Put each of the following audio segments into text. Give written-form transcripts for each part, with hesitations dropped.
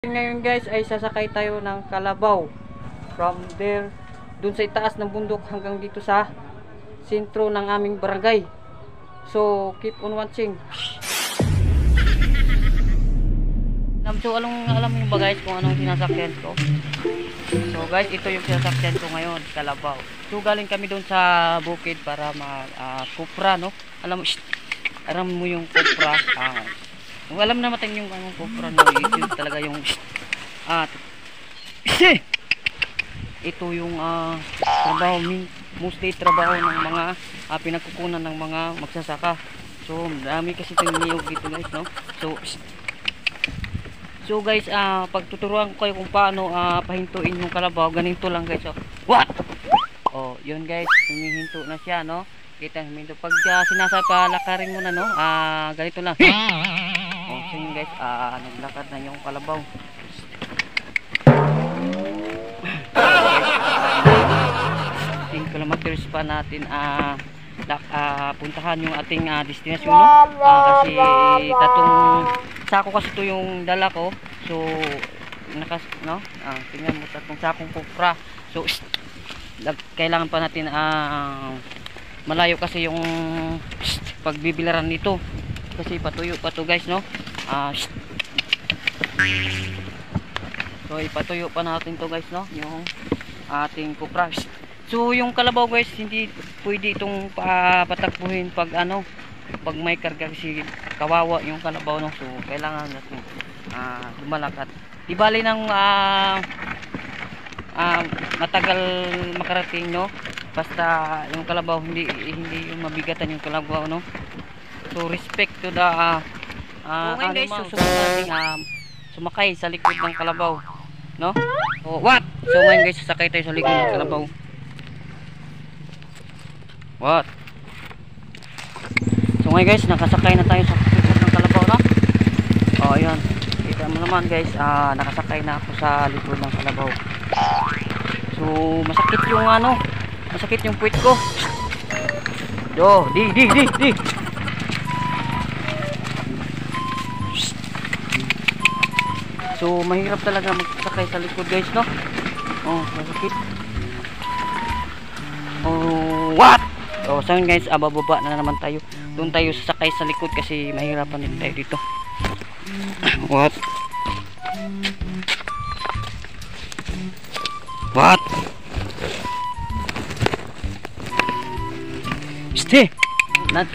Ngayon guys ay sasakay tayo ng kalabaw from there dun sa itaas ng bundok hanggang dito sa sentro ng aming barangay. So keep on watching. So alam mo ba guys kung anong sinasakyan ko? So guys, ito yung sinasakyan ko ngayon, kalabaw. So galing kami dun sa bukid para kupra, no? Alam mo yung kupra. Alam na natin yung anong kupra, no? Ito talaga yung ito yung trabaho, mostly trabaho ng mga pinagkukunan ng mga magsasaka. So marami kasi itong niyog dito guys, no? So guys, pagtuturuan ko kayo kung paano pahintuin yung kalabaw, ganito lang guys. So, what? Oh, yun guys, humihinto na siya, no? Kita huminto. Pag sinasapalakarin mo na, no? Ganito lang. Oh, so yun guys, naglakad na yung kalabaw. So, 10 kilometers pa natin puntahan yung ating destination, no? Kasi sako kasi ito yung dala ko. So tingnan mo, tatlong sakong kupra. So kailangan pa natin malayo kasi yung pagbibilaran nito kasi patuyo pa to guys, no? So ipatuyo pa natin to guys, no, yung ating kupra. So yung kalabaw guys, hindi pwede itong patakbuhin pag may karga kasi kawawa yung kalabaw, no? So kailangan natin lumalakad. Di bali ng matagal makarating, no? Basta yung kalabaw hindi yung mabigatan yung kalabaw, no? So respect to the guys, susunod natin sumakay sa likod ng kalabaw, no? So what? So ngayon guys, sasakay tayo sa likod ng kalabaw. What? So ngayon guys, nakasakay na tayo sa likod ng kalabaw, no? Oh, ayan. Kita mo naman guys, nakasakay na ako sa likod ng kalabaw. So masakit yung masakit yung puwit ko. Yo, di. So mahirap talaga magsakay sa likod guys, no? Oh, masakit. Oh, what? So ngayon guys, bababa na naman tayo. Doon tayo sasakay sa likod kasi mahirapan din tayo dito. What? Stay.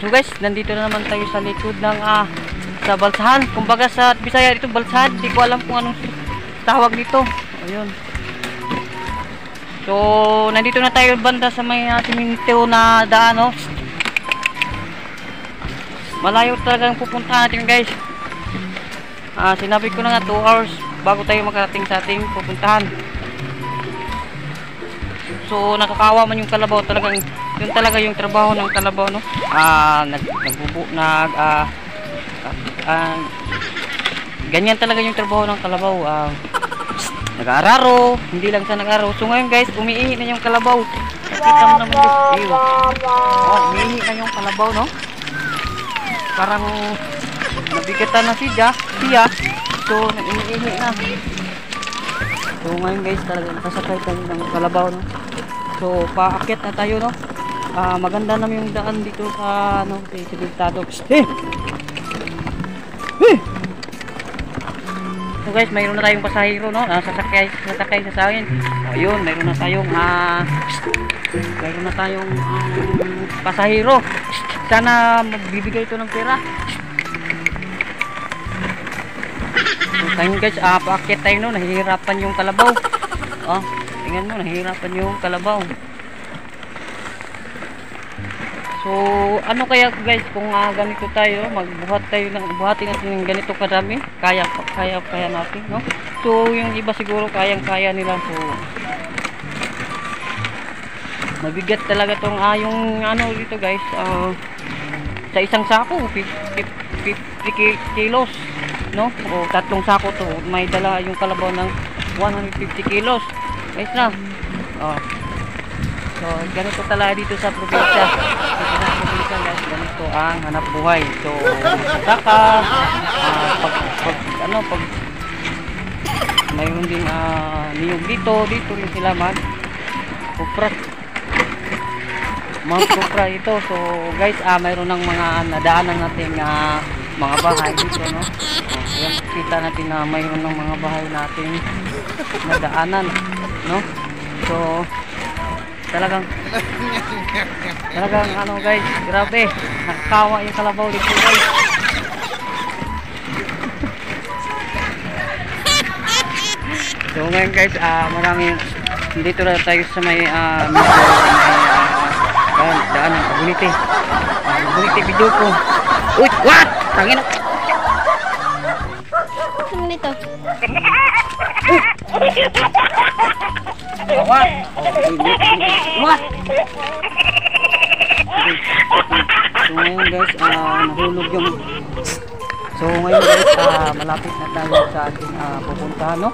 So guys, nandito na naman tayo sa likod ng sa balsahan. Kumbaga sa Bisaya dito balsahan. Hindi ko alam kung anong tawag dito. Ayun. So nandito na tayo banda sa may siminto na daan, no? Malayo talagang pupuntahan natin guys. Sinabi ko na nga 2 hours bago tayo makarating sa ating pupuntahan. So nakakawa man yung kalabaw, talagang yun talaga yung trabaho ng kalabaw, no? Ganyan talaga yung trabaho ng kalabaw. Nag-aararo, hindi lang sa nag-aararo. So ngayon guys, umiihi na yung kalabaw. Nakita mo naman guys, umiihi na yung kalabaw, no? Parang nabigatan na siya. So nag-umiihi na. So ngayon guys, talaga nakasakay tayo ng kalabaw, no? So paakyat na tayo, no? Maganda naman yung daan dito sa Sibiltado. So guys, mayroon na tayong pasahero, no? Sasakay sa akin. Ayun, mayroon na tayong pasahero. Sana magbibigay ito ng pera. So ayun guys, paakyat tayo, no? Nahihirapan yung kalabaw. Tingnan mo, nahihirapan yung kalabaw. So ano kaya guys kung ganito tayo, buhatin natin ng ganito kadami, kaya natin, no? So yung iba siguro kayang-kaya nila. So mabigat talaga tong yung dito guys, sa isang sako 50 kilos, no? O tatlong sako to, may dala yung kalabaw ng 150 kilos guys, na. So ganito talaga dito sa probinsya. Guys, ganito ang hanap buhay. So saka pag mayroon din niyog dito rin sila kupra ito. So guys, mayroon ng mga nadaanan natin mga bahay dito, no? Ayan, kita natin na mayroon ng mga bahay natin nadaanan, no? So talagang ano guys, grabe, nakakawa yung kalabaw dito guys. So ngayon guys, maraming dito na tayo sa may daan ng Abunite. Abunite video ko. Uy, what? Tangin. Ano nito? What? What? So ngayon guys, nahulog yung malapit na tayo sa ating pupuntahan, no?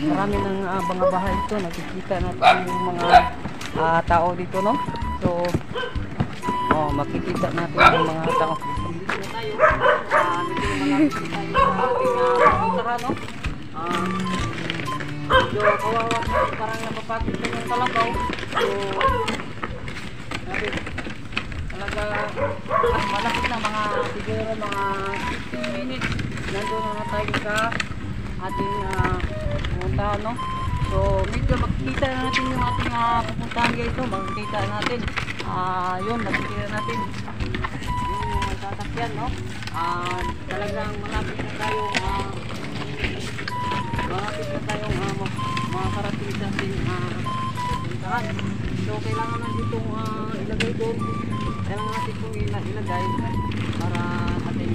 Marami ng mga bahay ito. Nakikita natin yung mga tao dito, no? So makikita natin yung mga tao dito na tayo. Medyo malapit tayo sa ating pupuntahan, no? Medyo kawawa na, parang napapakit na yung kalabaw. So talaga malapit na, siguro mga 15 minutes nandun na tayo sa ating pupuntahan, no? So medyo makikita na natin yung ating pupuntahan guys, no? Makikita natin yun, makikita natin yung sasakyan, no? Talagang malapit na tayong makakarating sa ating pupuntahan. So kailangan na ditong ilagay doon, kailangan natin itong ilagay para ating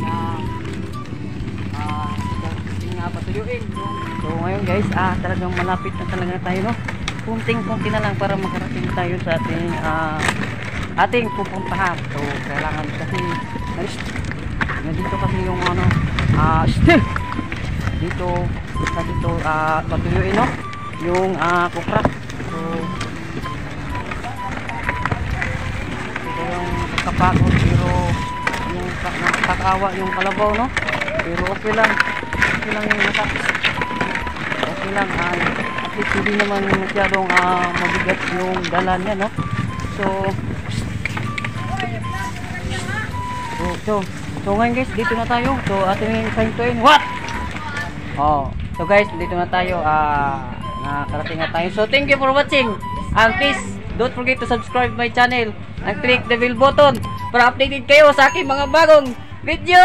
patuyuin. So ngayon guys, talagang malapit na talaga tayo, no? Kunting-kunti na lang para makarating tayo sa ating pupuntahan. So kailangan kasi nandito kasi yung dito patuyuin, no? Yung kupra. So ito yung kapagod, pero yung nakakawa yung kalabaw, no? Pero okay lang yung matapos. Okay lang, at least hindi naman masyadong mabigat yung dala niya, no? So ngayon guys, dito na tayo. So ating sahintuin. What? So guys, dito na tayo. Nakarating na tayo. So thank you for watching. And please don't forget to subscribe my channel and click the bell button para updated kayo sa aking mga bagong video.